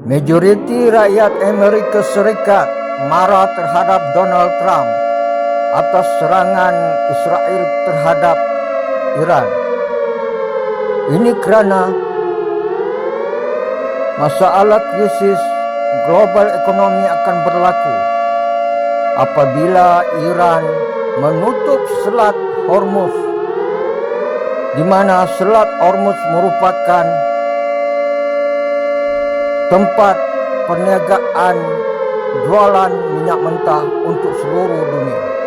Majoriti rakyat Amerika Serikat marah terhadap Donald Trump atas serangan Israel terhadap Iran. Ini kerana masalah krisis global ekonomi akan berlaku apabila Iran menutup Selat Hormuz, di mana Selat Hormuz merupakan tempat perniagaan jualan minyak mentah untuk seluruh dunia.